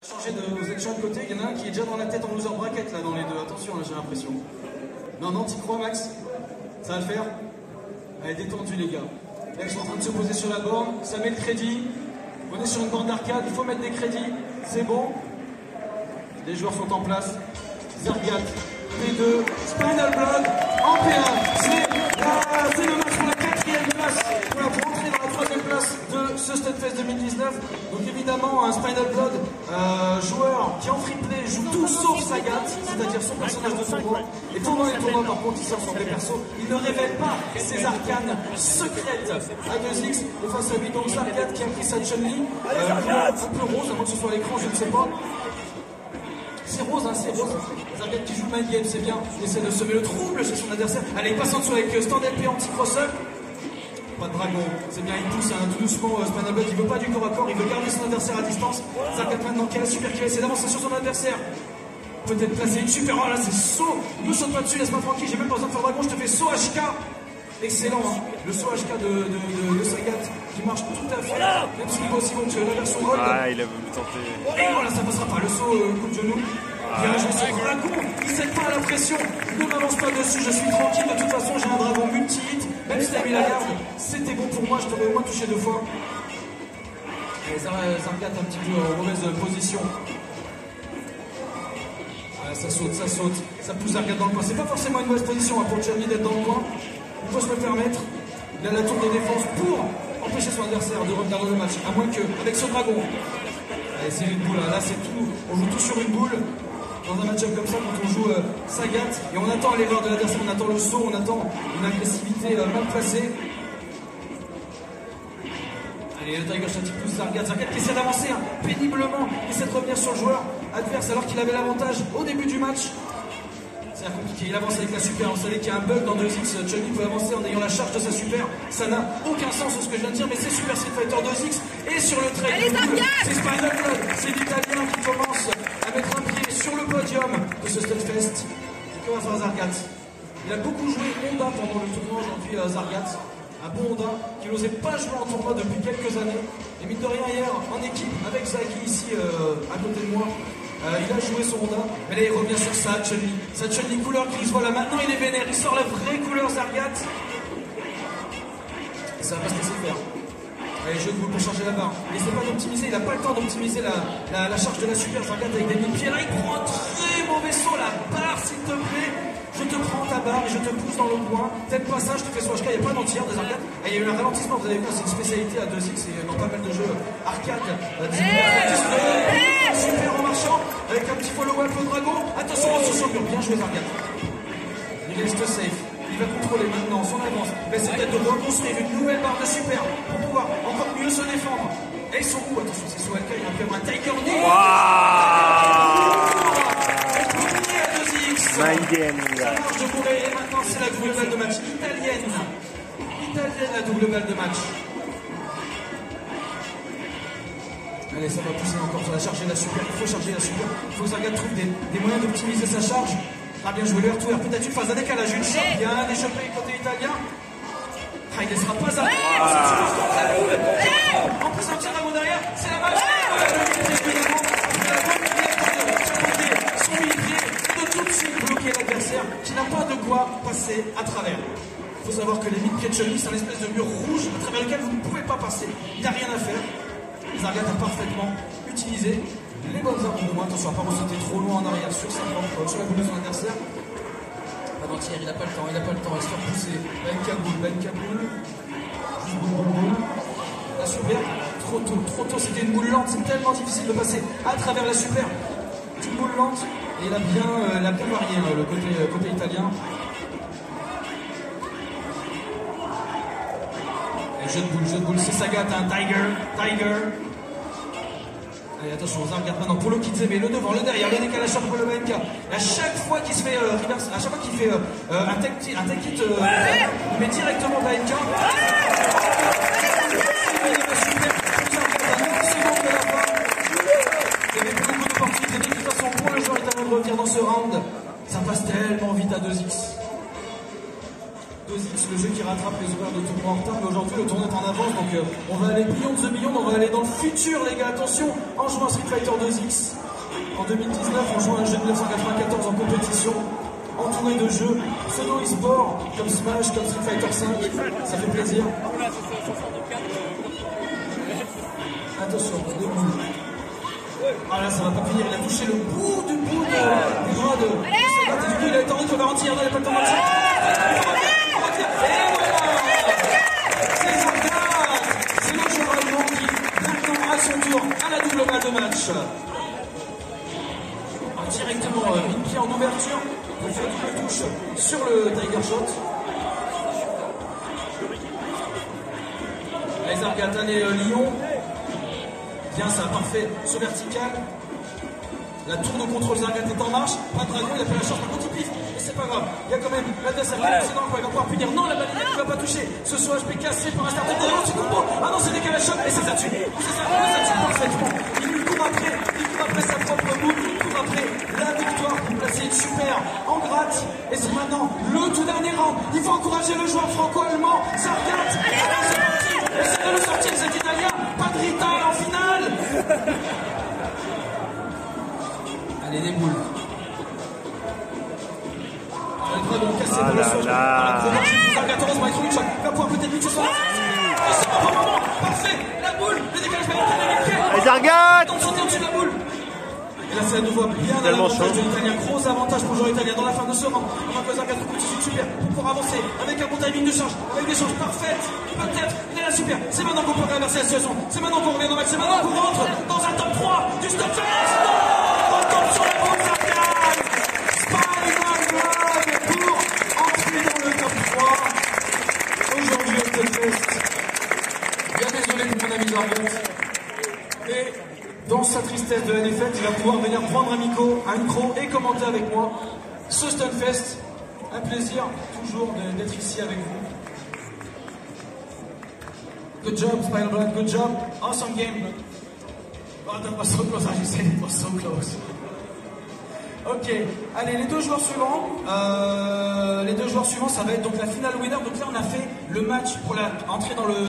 Vous êtes de côté, il y en a un qui est déjà dans la tête en loser bracket là dans les deux, attention là j'ai l'impression. Non, t'y crois Max? Ça va le faire? Allez, détendu les gars. Là ils sont en train de se poser sur la borne, ça met le crédit. On est sur une borne d'arcade, il faut mettre des crédits, c'est bon. Les joueurs sont en place. Zargat, P2, Spinal Blood, en P1. C'est le match pour la 4e place, pour entrer dans la 3e place de ce Stunfest 2019. Donc évidemment, un Spinal Blood, joueur qui en free play joue tout sauf Sagat, c'est-à-dire son personnage de tournoi. Et pendant les tournois, par contre, il sort sur les persos. Il ne révèle pas ses arcanes secrètes à 2X. Et face à lui, donc Zargat qui a pris sa Chun-Li, un peu rose, à moins que ce soit à l'écran, je ne sais pas. C'est rose, hein, c'est rose. Zargat qui joue le mind game, c'est bien. Il essaie de semer le trouble chez son adversaire. Allez, il passe en dessous avec stand LP anti-cross-up. Pas de dragon, c'est bien, il pousse hein, tout doucement. Spinal Blood, il veut pas du corps à corps, il veut garder son adversaire à distance. Zargat maintenant qui a la super qui va essayer d'avancer sur son adversaire. Peut-être placer une super. Oh là, c'est saut. Ne saute pas dessus, laisse-moi tranquille, j'ai même pas besoin de faire dragon, je te fais saut HK. Excellent, hein. Le saut HK de Sagat qui marche tout à fait, même s'il est pas aussi bon que la version Gold. Ah, il a voulu tenter. Et voilà, ça passera pas. Le saut coup de genou. Bien joué ce dragon, il cède pas à la pression. Ne m'avance pas dessus, je suis tranquille. De toute façon, j'ai un dragon multi-hit. Même si t'as mis la garde, c'était bon pour moi. Je t'aurais au moins touché 2 fois. Et Zargat un petit peu en mauvaise position. Ça saute, ça pousse Zargat dans le coin. C'est pas forcément une mauvaise position hein, pour Chun-Li d'être dans le coin. Il peut se le permettre. Il a la tour de défense pour empêcher son adversaire de revenir dans le match. À moins que, avec ce dragon. Allez, c'est une boule. Là, c'est tout. On joue tout sur une boule. Dans un match-up comme ça, quand on joue Sagat, et on attend l'erreur de l'adversaire, on attend le saut, on attend une agressivité mal placée. Allez, le Tiger Shot, il pousse Zargat qui essaie d'avancer hein, péniblement, il essaie de revenir sur le joueur adverse alors qu'il avait l'avantage au début du match. C'est compliqué, il avance avec la super, vous savez qu'il y a un bug dans 2X, Chun-Li peut avancer en ayant la charge de sa super, ça n'a aucun sens ce que je viens de dire, mais c'est Super Street Fighter 2X, et sur le trait, c'est Spinal Blood, c'est l'Italien qui commence à mettre un pied sur le podium de ce Stunfest. Que va faire Zargat? Il a beaucoup joué Honda pendant le tournoi aujourd'hui, Zargat, un bon Honda qui n'osait pas jouer en tournoi depuis quelques années, et mine de rien hier, en équipe, avec Zaki ici à côté de moi, il a joué son Honda, mais là il revient sur sa Chun-Li couleur qui se voit là maintenant, il est vénère, il sort la vraie couleur Zargat. Et ça va pas se laisser faire. Allez, jeu de boule pour changer la barre. Il n'essaie pas d'optimiser, il n'a pas le temps d'optimiser la charge de la super Zargat avec des mille-pieds. Là il prend un très mauvais saut, la barre s'il te plaît. Je te prends ta barre et je te pousse dans le coin. T'aimes pas ça, je te fais soit HK, il n'y a pas d'anti-air de Zargat. Il y a eu un ralentissement, vous avez vu, c'est une spécialité à 2X et dans pas mal de jeux arcade. Super en marchant, avec un petit follow-up au dragon. Attention, sur le mur, bien joué Zargat. Il reste safe, il va contrôler maintenant son avance. Mais c'est peut-être de reconstruire une nouvelle barre de super pour pouvoir encore mieux se défendre. Et son coup, attention, c'est sous LK, il y a un Tiger Knee. Mind game. Ça marche de bourrer et maintenant c'est la double balle de match italienne. La double balle de match. Allez, ça va pousser encore, ça va charger la super. Il faut charger la super. Il faut que Zargat trouve des moyens d'optimiser sa charge. Ah bien joué le R2R, peut-être une phase d'un décalage, une shot bien échappée côté italien. Ah, il ne laissera pas Zargat. En plus un tir d'avant derrière, c'est la match. Bloquer l'adversaire qui n'a pas de quoi passer à travers. Il faut savoir que les mid-pieds de Chun-Li, c'est un espèce de mur rouge à travers lequel vous ne pouvez pas passer. Il n'y a rien à faire. Zargat a parfaitement utilisé les bonnes armes de moins. Attention à ne pas sauter trop loin en arrière sur sa propre, sur la boule de son adversaire. Pas d'entière, il n'a pas le temps, il se fait repousser. Ben Kaboul. La super, trop tôt, c'était une boule lente, c'est tellement difficile de passer à travers la super. Petite boule lente. Et il a bien varié le côté italien. Et jeu de boule, c'est Sagat, un Tiger. Allez, attention, Zargat maintenant pour le quitter, mais le devant, le derrière, le décalage pour le BNK. À chaque fois qu'il se fait reverse, à chaque fois qu'il fait un tech hit, il met directement BNK. Revenir dans ce round, ça passe tellement vite à 2X. 2X, le jeu qui rattrape les horaires de tournoi en retard, mais aujourd'hui le tournoi est en avance, donc on va aller beyond the million, on va aller dans le futur les gars, attention, en jouant à Street Fighter 2X. En 2019, on joue à un jeu de 1994 en compétition, en tournée de jeu, pseudo e-sport, comme Smash, comme Street Fighter 5, ça fait plaisir. Attention, des boules. Ah là, ça va pas finir, il a touché le bout du bras de Sagat, et du coup il a été en route, il va ralentir, il n'a pas le temps de ralentir. Et voilà, c'est Sagat, c'est le joueur allemand qui maintenant à son tour à la double balle de match. Alors, directement une pied en ouverture, pour faire une touche sur le Tiger Shot. Les Zargatan et Lyon. Bien ça, parfait, ce vertical. La tour de contrôle Zargat est en marche. Pas de dragon, il a fait la chance, par contre il piffe. Mais c'est pas grave, il y a quand même l'adversaire qui est excellent, il va pouvoir punir. Non, la balayette qui ne va pas toucher. Ce soit HP cassé par un starter de c'est combo. Ah non, c'est décalage shot et c'est ça tue. C'est ça tue parfaitement. Il court après sa propre boucle, il court après la victoire pour placer une super en gratte. Et c'est maintenant le tout dernier round. Il faut encourager le joueur franco-allemand, Zargat. C'est parti, essaie de le sortir cet Italien. Padrita en finale. Allez, les boules. Le dragon cassé par le sol. Zargat, heureusement, il trouve une choc. Il va pouvoir peut-être mixer son. Et c'est un bon moment. Parfait. La boule. Le décalage va être pied. Allez, Zargat. Dans son au-dessus de la boule. Et là, c'est à nouveau bien à l'avantage de l'Italien. Gros avantage pour le joueur italien dans la fin de ce round. On va que Zargat trouve une super pour avancer avec un bon timing de charge, avec des charges parfaites. Peut-être, il est là super. C'est maintenant qu'on peut renverser la situation. C'est maintenant qu'on revient dans le match. C'est maintenant qu'on rentre dans un top 3 du Stop Fest. On tombe sur la boule, Zargat. Spider-Man pour entrer dans le top 3. Aujourd'hui, au Stop Fest. Bien désolé pour mon ami Zargat. Et dans sa tristesse de la défaite, il va pouvoir venir prendre un micro et commenter avec moi ce Stunfest. Un plaisir toujours d'être ici avec vous. Good job, Spider-Man, good job. Awesome game. Oh, that was so close, I said it was so close. Ok, allez, les deux joueurs suivants, ça va être donc la finale winner. Donc là, on a fait le match pour entrer dans le